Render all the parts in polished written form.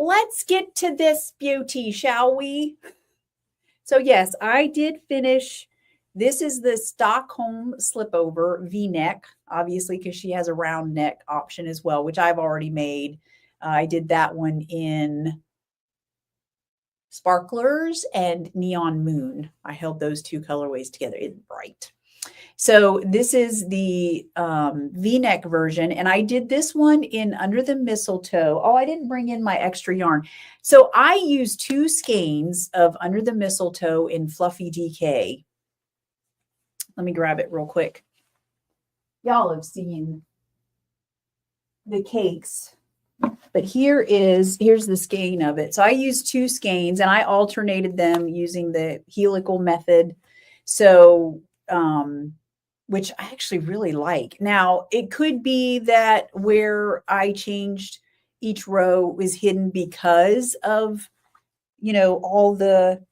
let's get to this beauty, shall we? So yes, I did finish. This is the Stockholm slipover V-neck, obviously, because she has a round neck option as well, which I've already made. I did that one in Sparklers and Neon Moon. I held those two colorways together. It's bright. So this is the V-neck version, and I did this one in Under the Mistletoe. Oh, I didn't bring in my extra yarn. So I used 2 skeins of Under the Mistletoe in Fluffy DK. Let me grab it real quick. Y'all have seen the cakes, but here's the skein of it. So I used 2 skeins, and I alternated them using the helical method. So, which I actually really like. Now, it could be that where I changed each row is hidden because of, all the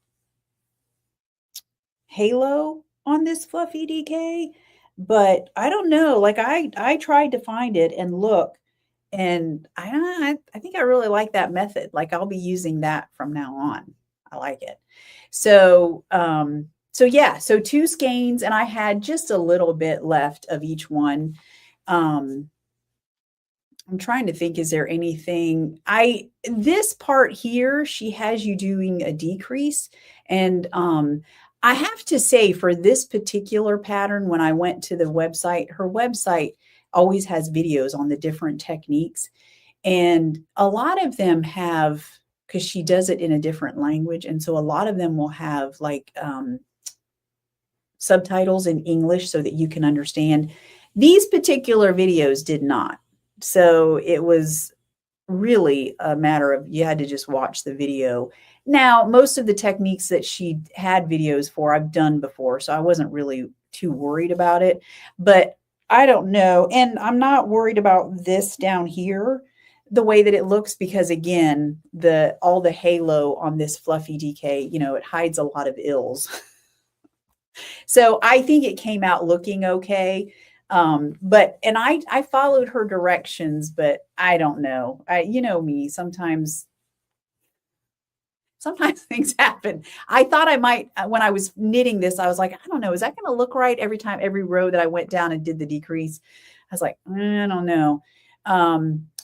halo on this Fluffy DK, but I don't know. Like I tried to find it and look, and I think I really like that method. Like I'll be using that from now on. I like it. So, yeah, so 2 skeins, and I had just a little bit left of each one. I'm trying to think, is there anything this part here, she has you doing a decrease. And I have to say, for this particular pattern, when I went to the website, her website always has videos on the different techniques. And a lot of them have, because she does it in a different language. And so a lot of them will have like subtitles in English so that you can understand. These particular videos did not. So it was really a matter of you had to just watch the video. Now, most of the techniques that she had videos for, I've done before, so I wasn't really too worried about it. But I don't know. And I'm not worried about this down here, the way that it looks, because again, all the halo on this Fluffy DK, it hides a lot of ills. So I think it came out looking okay. And I followed her directions, but I don't know. You know me, sometimes things happen. I thought I might, when I was knitting this, I was like, I don't know, is that going to look right every row that I went down and did the decrease? I was like, I don't know.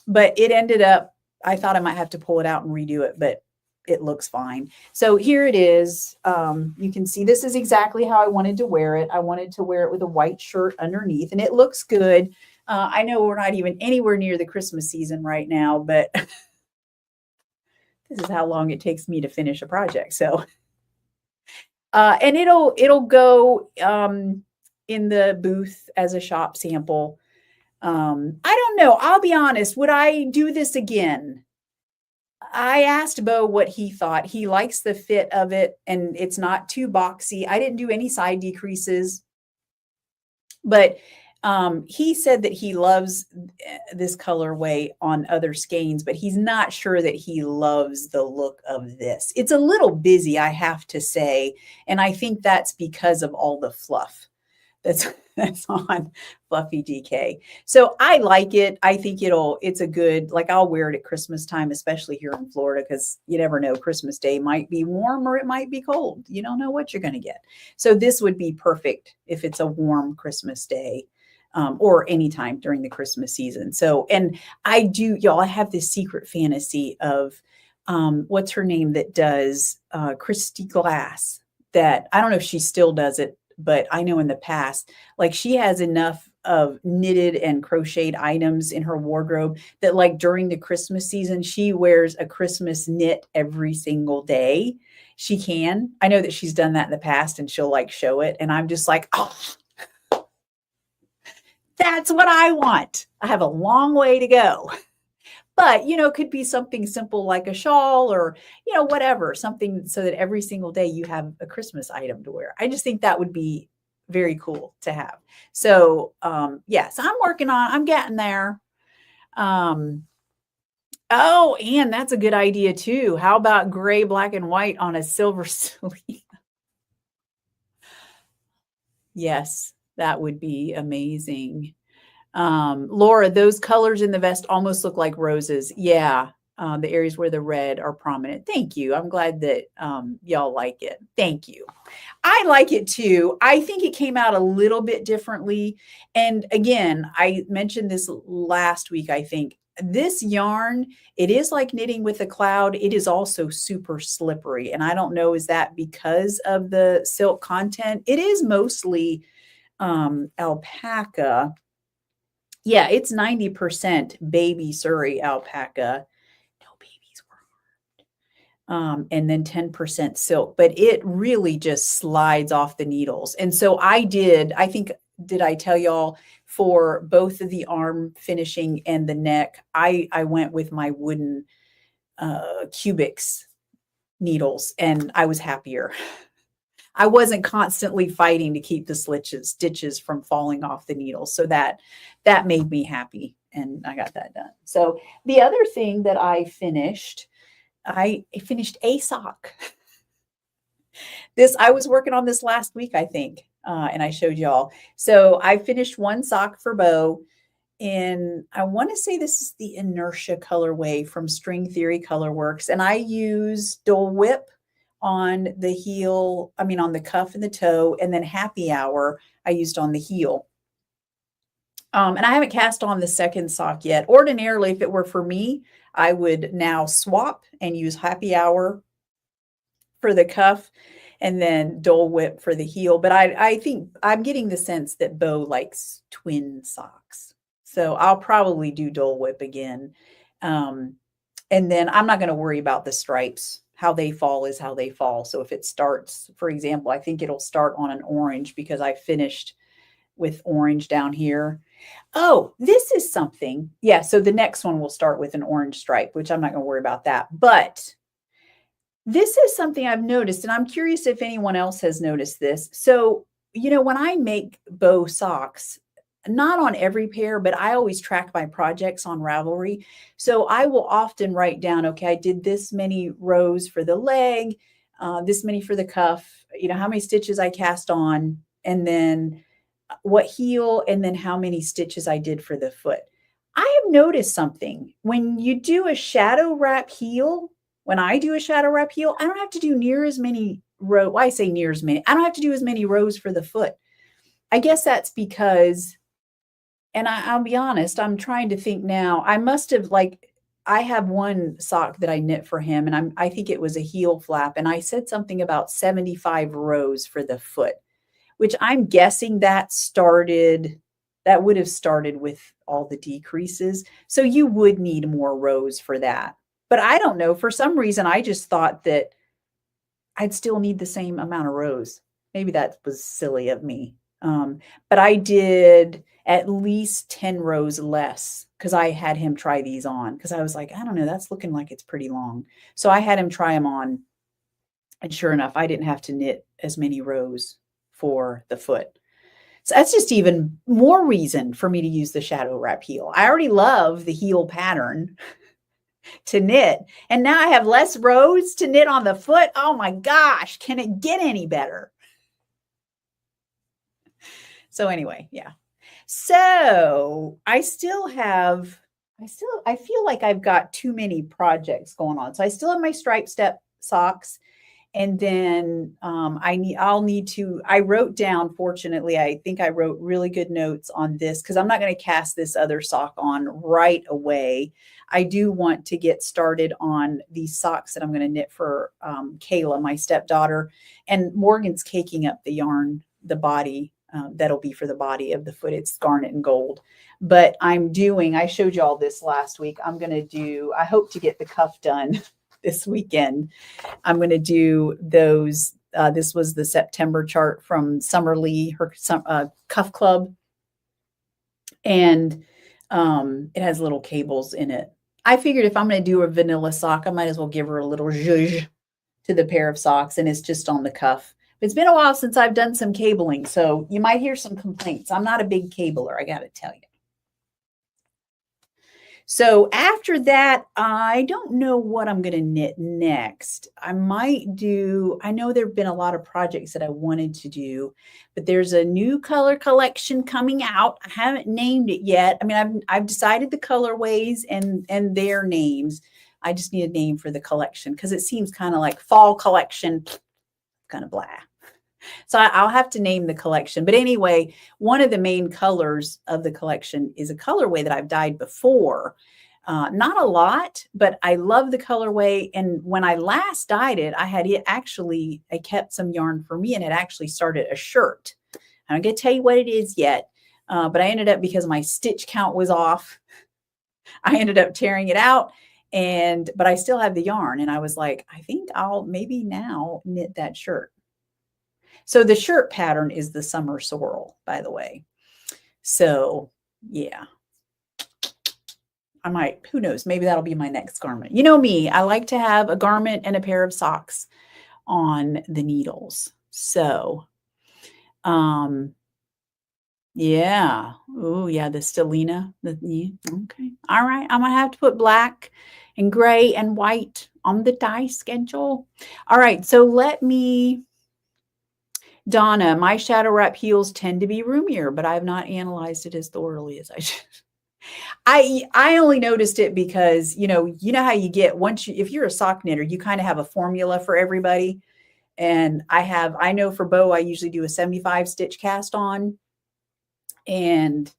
But it ended up, I thought I might have to pull it out and redo it, but it looks fine. So here it is. You can see this is exactly how I wanted to wear it. I wanted to wear it with a white shirt underneath, and it looks good. I know we're not even anywhere near the Christmas season right now, but this is how long it takes me to finish a project. So, and it'll go in the booth as a shop sample. I don't know. I'll be honest. Would I do this again? I asked Bo what he thought. He likes the fit of it, and it's not too boxy. I didn't do any side decreases, but he said that he loves this colorway on other skeins, but he's not sure that he loves the look of this. It's a little busy, I have to say, and I think that's because of all the fluff that's on Fluffy DK. So I like it. I think it's a good, like I'll wear it at Christmas time, especially here in Florida, because you never know, Christmas Day might be warm or it might be cold. You don't know what you're going to get. So this would be perfect if it's a warm Christmas day. Or anytime during the Christmas season. So, and I have this secret fantasy of what's her name that does Christy Glass, that I don't know if she still does it, but I know in the past, like she has enough of knitted and crocheted items in her wardrobe that like during the Christmas season, she wears a Christmas knit every single day. She can. I know that she's done that in the past, and she'll like show it. And I'm just like, oh, that's what I want. I have a long way to go. But, it could be something simple like a shawl or, whatever, something so that every single day you have a Christmas item to wear. I just think that would be very cool to have. So, yes, I'm getting there. Oh, and that's a good idea too. How about gray, black, and white on a silver sleeve? Yes, that would be amazing. Laura, those colors in the vest almost look like roses. Yeah. the areas where the red are prominent. Thank you. I'm glad that y'all like it. Thank you. I like it too. I think it came out a little bit differently. And again, I mentioned this last week, I think. This yarn, it is like knitting with a cloud. It is also super slippery. And I don't know, is that because of the silk content? It is mostly alpaca. Yeah, it's 90% baby Surrey alpaca. No babies were harmed. And then 10% silk, but it really just slides off the needles. And so I think, did I tell y'all for both of the arm finishing and the neck, I went with my wooden cubics needles and I was happier. I wasn't constantly fighting to keep the stitches from falling off the needles. So that made me happy and I got that done. So the other thing that I finished a sock. I was working on this last week, I think, and I showed y'all. So I finished one sock for Bo in, I want to say this is the Inertia colorway from String Theory Colorworks. And I use Dole Whip on the heel, on the cuff and the toe, and then Happy Hour I used on the heel. And I haven't cast on the second sock yet. Ordinarily, if it were for me, I would now swap and use Happy Hour for the cuff and then Dole Whip for the heel. But I think I'm getting the sense that Bo likes twin socks. So I'll probably do Dole Whip again. And then I'm not going to worry about the stripes. How they fall is how they fall. So if it starts, for example, I think it'll start on an orange because I finished with orange down here. Oh, this is something. Yeah, so the next one will start with an orange stripe, which I'm not going to worry about that. But this is something I've noticed, and I'm curious if anyone else has noticed this. So, when I make Bo socks, not on every pair, but I always track my projects on Ravelry. So I will often write down, okay, I did this many rows for the leg, this many for the cuff, how many stitches I cast on, and then what heel, and then how many stitches I did for the foot. I have noticed something. When you do a shadow wrap heel, when I do a shadow wrap heel, I don't have to do near as many rows. Well, I say near as many. I don't have to do as many rows for the foot. I guess that's because, and I'll be honest, I'm trying to think now. I must have I have one sock that I knit for him, and I think it was a heel flap, and I said something about 75 rows for the foot, which I'm guessing that would have started with all the decreases. So you would need more rows for that. But I don't know. For some reason, I just thought that I'd still need the same amount of rows. Maybe that was silly of me. But I did at least 10 rows less because I had him try these on because I was like, I don't know, that's looking like it's pretty long. So I had him try them on. And sure enough, I didn't have to knit as many rows for the foot. So that's just even more reason for me to use the shadow wrap heel. I already love the heel pattern to knit. And now I have less rows to knit on the foot. Oh my gosh, can it get any better? So anyway, yeah. So I feel like I've got too many projects going on. So I still have my stripe step socks. And then I wrote down, fortunately, I think I wrote really good notes on this because I'm not going to cast this other sock on right away. I do want to get started on these socks that I'm going to knit for Kayla, my stepdaughter, and Morgan's caking up the yarn, the body. That'll be for the body of the foot. It's garnet and gold. But I showed you all this last week. I hope to get the cuff done this weekend. I'm going to do those. This was the September chart from Summer Lee, her Cuff Club. And it has little cables in it. I figured if I'm going to do a vanilla sock, I might as well give her a little zhuzh to the pair of socks. And it's just on the cuff. It's been a while since I've done some cabling, so you might hear some complaints. I'm not a big cabler, I got to tell you. So after that, I don't know what I'm going to knit next. I know there have been a lot of projects that I wanted to do, but there's a new color collection coming out. I haven't named it yet. I've decided the colorways and their names. I just need a name for the collection because it seems kind of like fall collection, kind of blah. So I'll have to name the collection. But anyway, one of the main colors of the collection is a colorway that I've dyed before. Not a lot, but I love the colorway. And when I last dyed it, I kept some yarn for me and it actually started a shirt. I'm not going to tell you what it is yet, but I ended up, because my stitch count was off, I ended up tearing it out. But I still have the yarn. And I was like, I think I'll maybe now knit that shirt. So the shirt pattern is the summer sorrel, by the way. So yeah, I might, who knows, maybe that'll be my next garment. You know me, I like to have a garment and a pair of socks on the needles. So, yeah. Oh yeah, the Stellina. Okay. All right. I'm gonna have to put black and gray and white on the dye schedule. All right. So Donna, my shadow wrap heels tend to be roomier, but I've not analyzed it as thoroughly as I should. I only noticed it because, you know how you get if you're a sock knitter, you kind of have a formula for everybody. And I know for bow, I usually do a 75 stitch cast on. And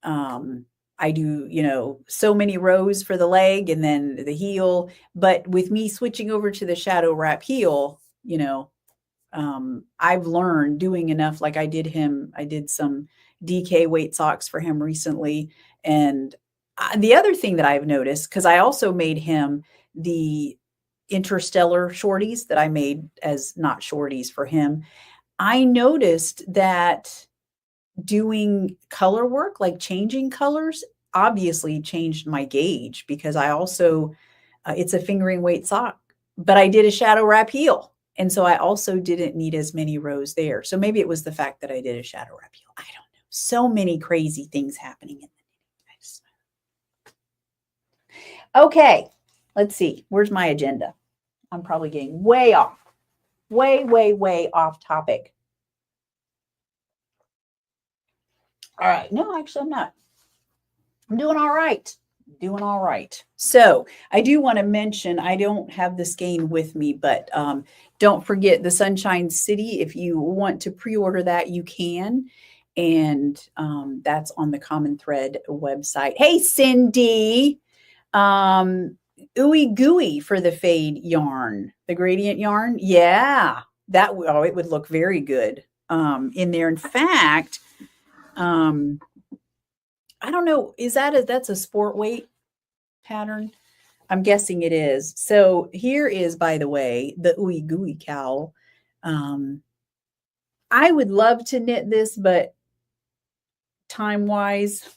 I do, so many rows for the leg and then the heel. But with me switching over to the shadow wrap heel, I've learned doing enough. Like I did some DK weight socks for him recently. And the other thing that I've noticed, because I also made him the interstellar shorties that I made as not shorties for him. I noticed that doing color work, like changing colors, obviously changed my gauge, because I also, it's a fingering weight sock, but I did a shadow wrap heel. And so I also didn't need as many rows there. So maybe it was the fact that I did a shadow wrap heel. I don't know. So many crazy things happening in the knitting. Okay, let's see. Where's my agenda? I'm probably getting way off. Way off topic. All right. No, actually, I'm not. I'm doing all right. Doing all right. So I do want to mention, I don't have the skein with me, but don't forget the Sunshine City. If you want to pre-order that, you can. And that's on the Common Thread website. Hey, Cindy. Ooey Gooey for the fade yarn, the gradient yarn. Yeah, it would look very good in there. In fact, I don't know, that's a sport weight pattern? I'm guessing it is. So here is, by the way, the Ooey Gooey cowl. I would love to knit this, but time-wise,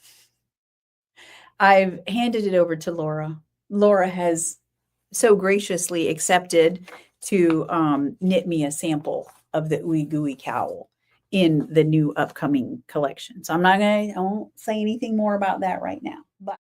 I've handed it over to Laura. Laura has so graciously accepted to knit me a sample of the Ooey Gooey cowl in the new upcoming collection. So I won't say anything more about that right now. But